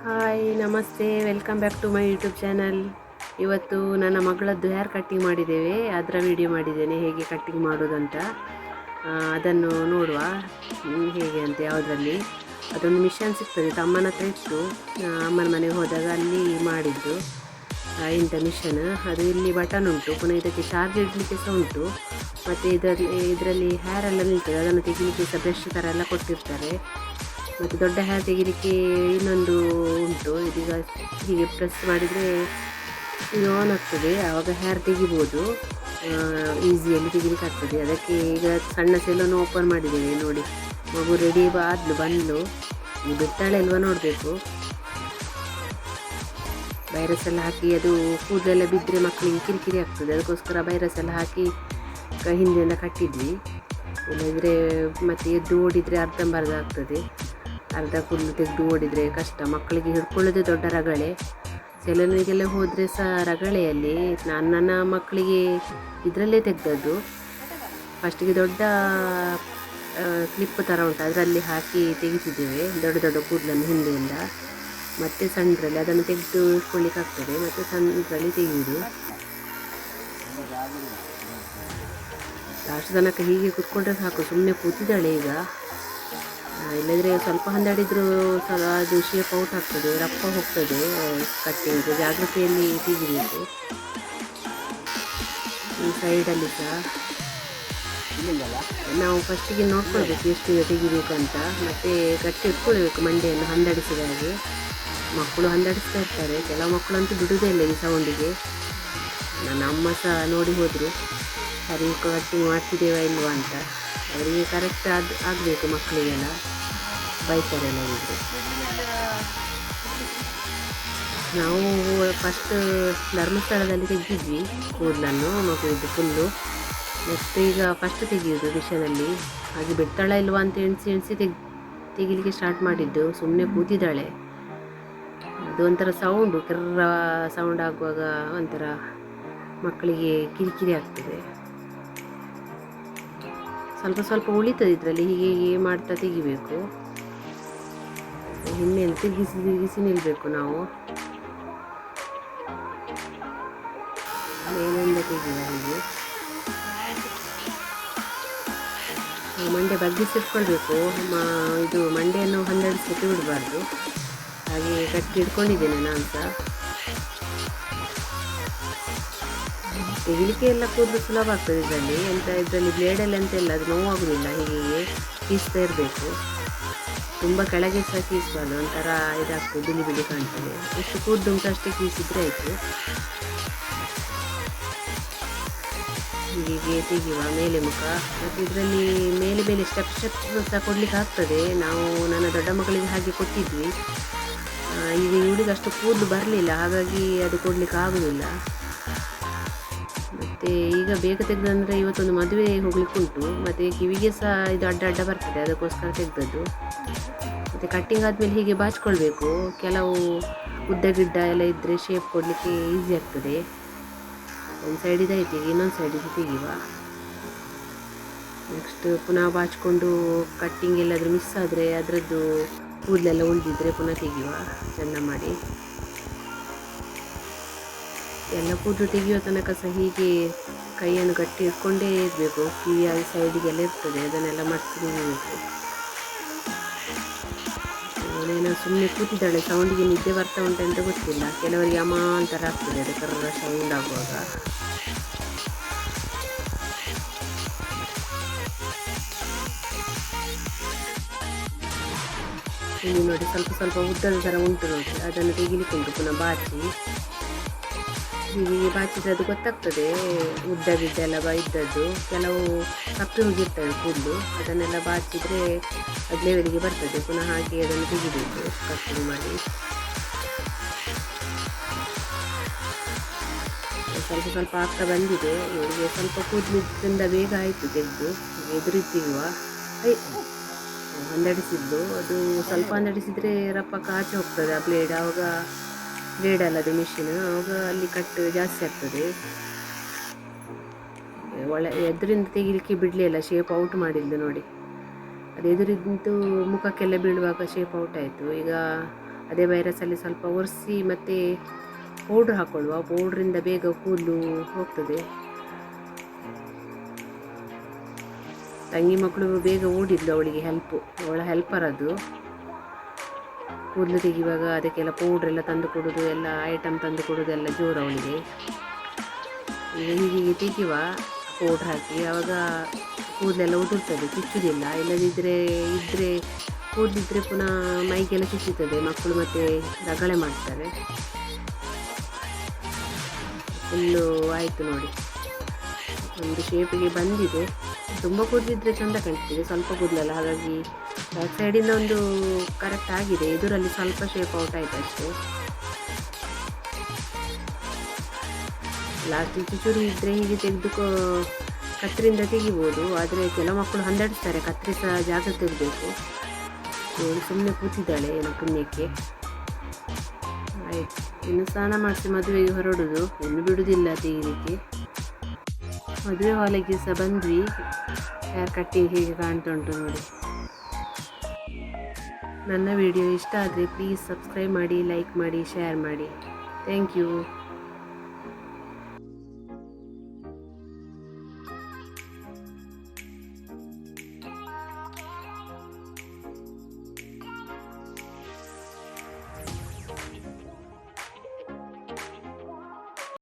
Hi ನಮಸ್ತೆ, welcome back to my YouTube channel. ಇವತ್ತು ನನ್ನ ಮಗಳದ್ದು ಹೇರ್ ಕಟ್ಟಿಂಗ್ ಮಾಡಿದ್ದೇವೆ, ಅದರ ವಿಡಿಯೋ ಮಾಡಿದ್ದೇನೆ ಹೇಗೆ ಕಟ್ಟಿಂಗ್ ಮಾಡೋದಂತ. ಅದನ್ನು ನೋಡುವ ಹೇಗೆ ಅಂತ. ಯಾವುದರಲ್ಲಿ ಅದೊಂದು ಮಿಷನ್ ಸಿಗ್ತದೆ, ತಮ್ಮನ ಹತ್ರ ಇತ್ತು, ಅಮ್ಮನ ಮನೆಗೆ ಹೋದಾಗ ಅಲ್ಲಿ ಮಾಡಿದ್ದು. ಇಂಥ ಮಿಷನ್ ಅದು ಇಲ್ಲಿ ಬಟನ್ ಉಂಟು, ಪುನಃ ಇದಕ್ಕೆ ಚಾರ್ಜ್ ಇಡಲಿಕ್ಕೆ ಸಹ ಉಂಟು. ಮತ್ತು ಇದರಲ್ಲಿ ಹೇರ್ ಎಲ್ಲ ನಿಲ್ತದೆ, ಅದನ್ನು ತೆಗಿಲಿಕ್ಕೆ ಸಹ ಬ್ರಷ್ ಥರ ಎಲ್ಲ ಕೊಟ್ಟಿರ್ತಾರೆ. ಮತ್ತು ದೊಡ್ಡ ಹೇರ್ ತೆಗಿಲಿಕ್ಕೆ ಇನ್ನೊಂದು ಉಂಟು, ಇದೀಗ ಹೀಗೆ ಪ್ರೆಸ್ ಮಾಡಿದರೆ ಇದು ಆನ್ ಆಗ್ತದೆ, ಆವಾಗ ಹೇರ್ ತೆಗಿಬೋದು, ಈಸಿಯಲ್ಲಿ ತೆಗಿಲಿಕ್ಕೆ ಆಗ್ತದೆ. ಅದಕ್ಕೆ ಈಗ ಸಣ್ಣ ಸೆಲೂನ್ ಓಪನ್ ಮಾಡಿದ್ದೇವೆ ನೋಡಿ. ಮಗು ರೆಡಿ ಬಂದು ಈ ಬಿಟ್ಟಾಳೆ ಇಲ್ವಾ ನೋಡಬೇಕು. ವೈರಸ್ ಎಲ್ಲ ಹಾಕಿ ಅದು ಕೂದಲೆಲ್ಲ ಬಿದ್ದರೆ ಮಕ್ಕಳಿಗೆ ಕಿರಿಕಿರಿ ಆಗ್ತದೆ, ಅದಕ್ಕೋಸ್ಕರ ವೈರಸ್ ಎಲ್ಲ ಹಾಕಿ ಹಿಂದೆಯಿಂದ ಕಟ್ಟಿದ್ವಿ. ಇಲ್ಲದಿದ್ದರೆ ಮತ್ತೆ ಎದ್ದು ಓಡಿದರೆ ಅರ್ಧಂಬರ್ಧ ಆಗ್ತದೆ, ಅರ್ಧ ಕೂದಲು ತೆಗೆದು ಓಡಿದರೆ ಕಷ್ಟ. ಮಕ್ಕಳಿಗೆ ಹಿಡ್ಕೊಳ್ಳೋದೇ ದೊಡ್ಡ ರಗಳೆ. ಸೆಲೂನಿಗೆಲ್ಲ ಹೋದರೆ ಸಹ ರಗಳೆಯಲ್ಲಿ. ನನ್ನ ಮಕ್ಕಳಿಗೆ ಇದರಲ್ಲೇ ತೆಗೆದದ್ದು. ಫಸ್ಟಿಗೆ ದೊಡ್ಡ ಕ್ಲಿಪ್ ಥರ ಉಂಟು, ಅದರಲ್ಲಿ ಹಾಕಿ ತೆಗಿತಿದ್ದೇವೆ ದೊಡ್ಡ ದೊಡ್ಡ ಕೂದಲನ್ನು ಹಿಂದೆಯಿಂದ. ಮತ್ತು ಸಣ್ಣದ್ರಲ್ಲಿ ಅದನ್ನು ತೆಗೆದು ಇಟ್ಕೊಳ್ಳಿಕ್ಕಾಗ್ತದೆ, ಮತ್ತು ಸಣ್ಣದ್ರಲ್ಲಿ ತೆಗೆಯುವುದು. ಲಾಸ್ಟ್ ತನಕ ಹೀಗೆ ಕೂತ್ಕೊಂಡ್ರೆ ಸಾಕು, ಸುಮ್ಮನೆ ಕೂತಿದ್ದಾಳೆ ಈಗ. ಇಲ್ಲದ್ರೆ ಸ್ವಲ್ಪ ಹಂದಾಡಿದ್ರು ಸಹ ಅದು ಶೇಪ್ ಔಟ್ ಆಗ್ತದೆ, ರಪ್ಪ ಹೋಗ್ತದೆ. ಕಟ್ಟಿಂಗ್ ಜಾಗ್ರತೆಯಲ್ಲಿ ತೆಗಿಬೇಕು. ಈ ಸೈಡಲ್ಲಿ ಸಹ ನಾವು ಫಸ್ಟಿಗೆ ನೋಡ್ಕೊಳ್ಬೇಕು ಎಷ್ಟು ತೆಗಿಬೇಕು ಅಂತ, ಮತ್ತು ಗಟ್ಟಿ ಇಟ್ಕೊಳ್ಬೇಕು ಮಂಡೆಯನ್ನು ಹಂದಾಡಿಸಿದ ಹಾಗೆ. ಮಕ್ಕಳು ಹಂದಾಡಿಸ್ತಾ ಇರ್ತಾರೆ, ಕೆಲವು ಮಕ್ಕಳಂತೂ ಬಿಡುವುದೇ ಇಲ್ಲ ಈ ಸೌಂಡಿಗೆ. ನನ್ನ ಅಮ್ಮ ಸಹ ನೋಡಿ ಹೋದರು, ಸರಿ ಕಟ್ಟಿಂಗ್ ಮಾಡ್ತಿದ್ದೇವಾ ಇಲ್ವಾ ಅಂತ. ಅವರಿಗೆ ಕರೆಕ್ಟ್ ಆಗಬೇಕು, ಮಕ್ಕಳಿಗೆಲ್ಲ ಬೈತಾರೆಲ್ಲ ಇದ್ದರು. ನಾವು ಫಸ್ಟ್ ಧರ್ಮಸ್ಥಳದಲ್ಲಿ ತೆಗೆದಿದ್ವಿ ಕೂದಲನ್ನು, ಮಗುವಿದ್ದು ಫುಲ್ಲು. ನೆಕ್ಸ್ಟ್ ಈಗ ಫಸ್ಟ್ ತೆಗೆಯೋದು ಮಿಷನಲ್ಲಿ. ಹಾಗೆ ಬಿಡ್ತಾಳ ಇಲ್ವಾ ಅಂತ ಎಣಿಸಿ ತೆಗಿಲಿಕ್ಕೆ ಸ್ಟಾರ್ಟ್ ಮಾಡಿದ್ದು. ಸುಮ್ಮನೆ ಕೂತಿದ್ದಾಳೆ. ಅದು ಒಂಥರ ಸೌಂಡು, ಕೆರ್ರ ಸೌಂಡ್ ಆಗುವಾಗ ಒಂಥರ ಮಕ್ಕಳಿಗೆ ಕಿರಿಕಿರಿ ಆಗ್ತದೆ. ಸ್ವಲ್ಪ ಸ್ವಲ್ಪ ಉಳಿತದೆ ಇದರಲ್ಲಿ, ಹೀಗೆ ಮಾಡ್ತಾ ತೆಗಿಬೇಕು. ಹಿಂದೆಯಿಂದ ತಿರುಗಿಸಿ ನಿಲ್ಲಬೇಕು ನಾವು. ಮೇಲಿಂದ ತೆಗಿಯುವ ಹೀಗೆ. ಮಂಡೆ ಬಗ್ಗಿಸಿಟ್ಕೊಳ್ಬೇಕು, ಇದು ಮಂಡೆಯನ್ನು ಹಂದಡಿಸಲಿಕ್ಕೆ ಬಿಡಬಾರ್ದು. ಹಾಗೆ ಕಟ್ಟಿ ಇಟ್ಕೊಂಡಿದ್ದೇನೆ ನಾನು ಸಹ. ತೆಗಿಲಿಕ್ಕೆ ಎಲ್ಲ ಕೂದಲು ಸುಲಭ ಆಗ್ತದೆ ಇದರಲ್ಲಿ. ಇದರಲ್ಲಿ ಬ್ಲೇಡಲ್ಲಿ ಅಂತೆಲ್ಲ ಅದು ನೋವಾಗುವುದಿಲ್ಲ. ಹೀಗೆ ಕೀಸ್ತಾ ಇರಬೇಕು, ತುಂಬ ಕೆಳಗೆ ಸಹ ಕೀಸಬಾರ್ದು, ಒಂಥರ ಇದಾಗ್ತದೆ, ಬಿಳಿ ಬಿಳಿ ಕಾಣ್ತದೆ. ಎಷ್ಟು ಕೂದಲು ಉಂಟು ಅಷ್ಟೇ ಕೀಸಿದ್ರೆ ಆಯಿತು. ಹೀಗೆ ತೆಗೆಯುವ ಮೇಲೆ ಮುಖ. ಮತ್ತು ಇದರಲ್ಲಿ ಮೇಲೆ ಸ್ಟೆಪ್ ಸಹ ಕೊಡಲಿಕ್ಕೆ ಆಗ್ತದೆ. ನಾವು ನನ್ನ ದೊಡ್ಡ ಮಕ್ಕಳಿಗೆ ಹಾಗೆ ಕೊಟ್ಟಿದ್ವಿ. ಈಗ ಇವಳಿಗೆ ಅಷ್ಟು ಕೂದಲು ಬರಲಿಲ್ಲ, ಹಾಗಾಗಿ ಅದು ಕೊಡಲಿಕ್ಕೆ ಆಗೋದಿಲ್ಲ. ಮತ್ತು ಈಗ ಬೇಗ ತೆಗೆದಂದರೆ ಇವತ್ತೊಂದು ಮದುವೆ ಹೋಗ್ಲಿಕ್ಕುಂಟು, ಮತ್ತು ಕಿವಿಗೆ ಸಹ ಇದು ಅಡ್ಡ ಬರ್ತದೆ, ಅದಕ್ಕೋಸ್ಕರ ತೆಗೆದದ್ದು. ಮತ್ತು ಕಟ್ಟಿಂಗ್ ಆದಮೇಲೆ ಹೀಗೆ ಬಾಚಿಕೊಳ್ಬೇಕು. ಕೆಲವು ಉದ್ದ ಗಿಡ್ಡ ಎಲ್ಲ ಇದ್ದರೆ ಶೇಪ್ ಕೊಡಲಿಕ್ಕೆ ಈಸಿ ಆಗ್ತದೆ. ಒಂದು ಸೈಡಿದು ಆಯ್ತು, ಈಗ ಇನ್ನೊಂದು ಸೈಡಿಗೆ ತೆಗೆಯುವ. ನೆಕ್ಸ್ಟ್ ಪುನಃ ಬಾಚಿಕೊಂಡು ಕಟ್ಟಿಂಗ್ ಎಲ್ಲಾದರೂ ಮಿಸ್ ಆದರೆ ಅದರದ್ದು ಕೂದಲೆಲ್ಲ ಉಳಿದಿದ್ರೆ ಪುನಃ ತೆಗೆಯುವ ಚೆಂದ ಮಾಡಿ. ಎಲ್ಲ ಕೂದಲು ತೆಗೆಯುವ ತನಕ ಸಹ ಹೀಗೆ ಕೈಯನ್ನು ಗಟ್ಟಿ ಇಟ್ಕೊಂಡೇ ಇರಬೇಕು. ಕಿವಿಯ ಸೈಡಿಗೆಲ್ಲ ಇರ್ತದೆ, ಅದನ್ನೆಲ್ಲ ಮಡಿಸಿ ತೆಗಿಬೇಕು. ಅವಳೇನೋ ಸುಮ್ಮನೆ ಕೂತಿದ್ದಾಳೆ, ಸೌಂಡಿಗೆ ನಿದ್ದೆ ಬರ್ತಾ ಉಂಟು ಅಂತ ಗೊತ್ತಿಲ್ಲ. ಕೆಲವರಿಗೆ ಅಮಾಂತರ ಆಗ್ತದೆ ಅದು ಕರ್ರ ಸೌಂಡ್ ಆಗುವಾಗ. ಇಲ್ಲಿ ನೋಡಿ ಸ್ವಲ್ಪ ಸ್ವಲ್ಪ ಉದ್ದದ ಥರ ಉಂಟು ನೋಡಿ, ಅದನ್ನು ತೆಗಿಲಿಕ್ಕೆ ಉಂಟು. ಪುನಃ ಬಾಚಿ ಹೀಗೆ ಬಾಚಿದ್ರೆ ಅದು ಗೊತ್ತಾಗ್ತದೆ, ಉದ್ದ ಗಿಡ್ಡ ಎಲ್ಲ ಇದ್ದದ್ದು. ಕೆಲವು ಕಪ್ಪಿ ಹೋಗಿರ್ತವೆ ಕೂದಲು, ಅದನ್ನೆಲ್ಲ ಬಾಚಿದರೆ ಅದು ಲೆವೆಲಿಗೆ ಬರ್ತದೆ. ಪುನಃ ಹಾಗೆ ಅದನ್ನು ತೆಗಿಬೇಕು ಕಟ್ಟಿಂಗ್ ಮಾಡಿ. ಸ್ವಲ್ಪ ಸ್ವಲ್ಪ ಆಗ್ತಾ ಬಂದಿದೆ. ಇವರಿಗೆ ಸ್ವಲ್ಪ ಕೂದಲಿದ್ರಿಂದ ಬೇಗ ಆಯಿತು ತೆಗೆದು. ಎದುರು ತೆಗೆಯುವ ಹಂದಡಿಸಿದ್ದು, ಅದು ಸ್ವಲ್ಪ ಹಂದಡಿಸಿದರೆ ರಪ್ಪ ಆಚೆ ಹೋಗ್ತದೆ ಆ ಬ್ಲೇಡ್. ಆವಾಗ ಬ್ಲೇಡ್ ಅಲ್ಲ ಅದು ಮಿಷಿನ್, ಆವಾಗ ಅಲ್ಲಿ ಕಟ್ಟು ಜಾಸ್ತಿ ಆಗ್ತದೆ. ಎದುರಿಂದ ತೆಗಿಲಿಕ್ಕೆ ಬಿಡಲಿಲ್ಲ, ಶೇಪ್ ಔಟ್ ಮಾಡಿದ್ದು ನೋಡಿ. ಅದು ಎದುರಿದ್ದು ಮುಖಕ್ಕೆಲ್ಲ ಬೀಳುವಾಗ ಶೇಪ್ ಔಟ್ ಆಯಿತು. ಈಗ ಅದೇ ವೈರಸಲ್ಲಿ ಸ್ವಲ್ಪ ಒರೆಸಿ ಮತ್ತು ಪೌಡ್ರ್ ಹಾಕ್ಕೊಳ್ಳುವ. ಪೌಡ್ರಿಂದ ಬೇಗ ಕೂದಲು ಹೋಗ್ತದೆ. ತಂಗಿ ಮಕ್ಕಳು ಬೇಗ ಓಡಿದ್ಲು, ಅವಳಿಗೆ ಅವಳ ಹೆಲ್ಪರ್ ಅದು. ಕೂದಲು ತೆಗಿವಾಗ ಅದಕ್ಕೆಲ್ಲ ಪೌಡ್ರೆಲ್ಲ ತಂದು ಕೊಡೋದು, ಎಲ್ಲ ಐಟಮ್ ತಂದು ಕೊಡೋದು ಎಲ್ಲ ಜೋರು ಅವಳಿಗೆ. ಈಗ ಹೀಗೆ ತೆಗಿಯುವ ಪೌಡ್ರ್ ಹಾಕಿ, ಆವಾಗ ಕೂದಲೆಲ್ಲ ಉದುರ್ತದೆ, ಚುಚ್ಚುವುದಿಲ್ಲ. ಇಲ್ಲದಿದ್ದರೆ ಕೂದಲಿದ್ರೆ ಪುನಃ ಮೈಗೆಲ್ಲ ಚುಚ್ಚುತ್ತದೆ, ಮಕ್ಕಳು ಮತ್ತೆ ರಗಳೆ ಮಾಡ್ತಾರೆ. ಫುಲ್ಲು ಆಯಿತು ನೋಡಿ, ಒಂದು ಶೇಪಿಗೆ ಬಂದಿದೆ. ತುಂಬ ಕೂದಲಿದ್ರೆ ಚೆಂದ ಕಾಣ್ತದೆ, ಸ್ವಲ್ಪ ಕೂದಲಲ್ಲ, ಹಾಗಾಗಿ ಬ್ಯಾಕ್ ಸೈಡಿಂದ ಒಂದು ಕರೆಕ್ಟ್ ಆಗಿದೆ. ಎದುರಲ್ಲಿ ಸ್ವಲ್ಪ ಶೇಪ್ ಔಟ್ ಆಯ್ತು ಅಷ್ಟೇ. ಲಾಸ್ಟಿಗೆ ಚುಚುರಿ ಇದ್ದರೆ ಹೀಗೆ ಕತ್ತರಿಂದ ತೆಗಿಬೋದು. ಆದರೆ ಕೆಲವು ಮಕ್ಕಳು ಹಂದಾಡಿಸ್ತಾರೆ, ಕತ್ತರಿಸ ಜಾಗ್ರತೆ ಇರಬೇಕು. ಅವಳು ಸುಮ್ಮನೆ ಕೂತಿದ್ದಾಳೆ ಏನೋ ಪುಣ್ಯಕ್ಕೆ. ಆಯಿತು, ಇನ್ನು ಸ್ನಾನ ಮಾಡಿಸಿ ಮದುವೆಗೆ ಹೊರಡೋದು, ಇನ್ನು ಬಿಡುವುದಿಲ್ಲ ತೆಗಿಲಿಕ್ಕೆ. ಮದುವೆ ಹಾಲಿಗೆ ಸಹ ಬಂದ್ವಿ. ಹೇರ್ ಕಟ್ಟಿಂಗ್ ಹೇಗೆ ಕಾಣ್ತಾ ಉಂಟು ನೋಡಿ. ನನ್ನ ವಿಡಿಯೋ ಇಷ್ಟ ಆದರೆ ಪ್ಲೀಸ್ ಸಬ್ಸ್ಕ್ರೈಬ್ ಮಾಡಿ, ಲೈಕ್ ಮಾಡಿ, ಶೇರ್ ಮಾಡಿ. Thank you.